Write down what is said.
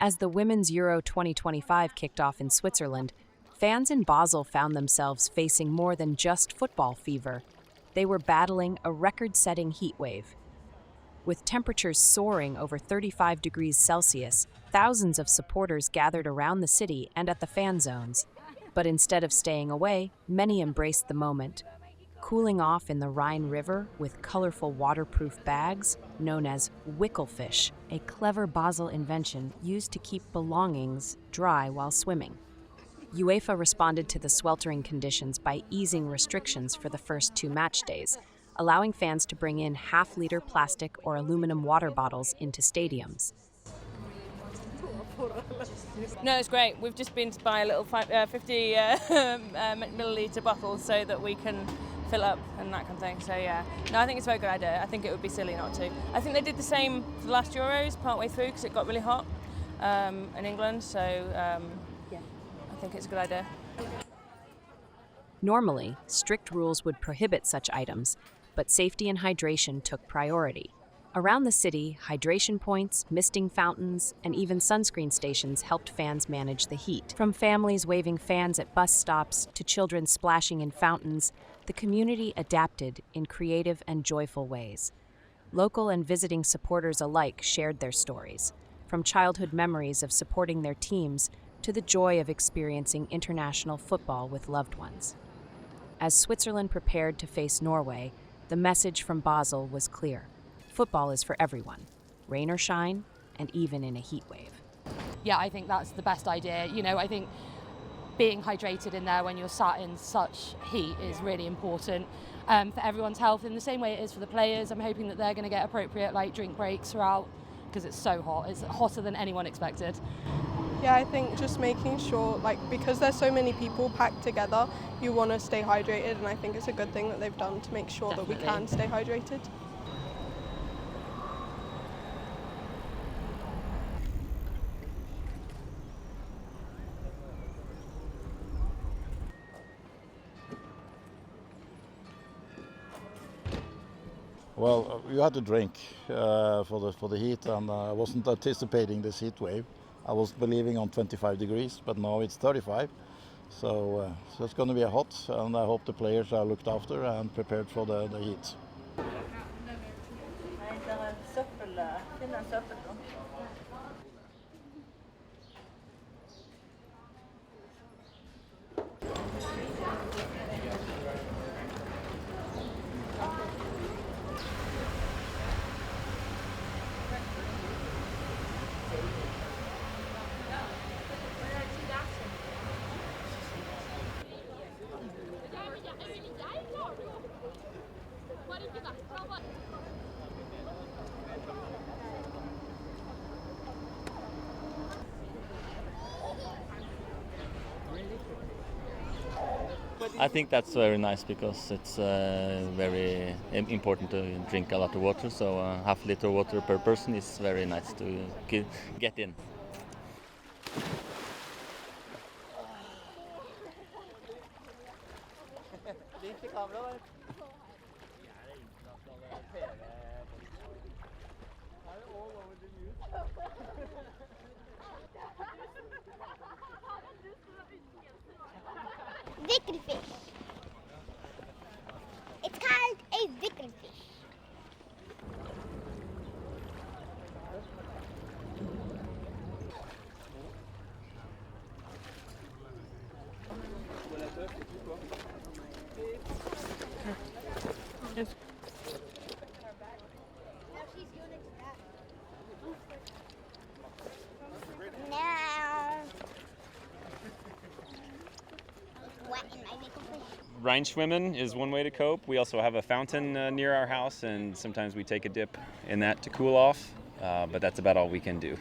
As the Women's Euro 2025 kicked off in Switzerland, fans in Basel found themselves facing more than just football fever. They were battling a record-setting heat wave. With temperatures soaring over 35 degrees Celsius, thousands of supporters gathered around the city and at the fan zones. But instead of staying away, many embraced the moment, cooling off in the Rhine River with colorful waterproof bags known as wickelfish, a clever Basel invention used to keep belongings dry while swimming. UEFA responded to the sweltering conditions by easing restrictions for the first 2 match days, allowing fans to bring in half-liter plastic or aluminum water bottles into stadiums. No, it's great. We've just been to buy a little 50 milliliter bottle so that we can fill up and that kind of thing. So yeah, no, I think it's a very good idea. I think it would be silly not to. I think they did the same for the last Euros partway through because it got really hot in England. So I think it's a good idea. Normally, strict rules would prohibit such items, but safety and hydration took priority. Around the city, hydration points, misting fountains, and even sunscreen stations helped fans manage the heat. From families waving fans at bus stops to children splashing in fountains, the community adapted in creative and joyful ways. Local and visiting supporters alike shared their stories, from childhood memories of supporting their teams to the joy of experiencing international football with loved ones. As Switzerland prepared to face Norway, the message from Basel was clear. Football is for everyone, rain or shine, and even in a heat wave. Yeah, I think that's the best idea. You know, I think being hydrated in there when you're sat in such heat is really important for everyone's health in the same way it is for the players. I'm hoping that they're going to get appropriate drink breaks throughout because it's so hot. It's hotter than anyone expected. Yeah, I think just making sure, because there's so many people packed together, you want to stay hydrated, and I think it's a good thing that they've done to make sure Definitely. that we can stay hydrated. Well, you had to drink for the heat, and I wasn't anticipating this heat wave. I was believing on 25 degrees, but now it's 35. So it's going to be hot, and I hope the players are looked after and prepared for the heat. I think that's very nice because it's very important to drink a lot of water. So half liter water per person is very nice to get in. Wickelfish. It's called a wickelfish. Rhine swimming is one way to cope. We also have a fountain near our house, and sometimes we take a dip in that to cool off, but that's about all we can do.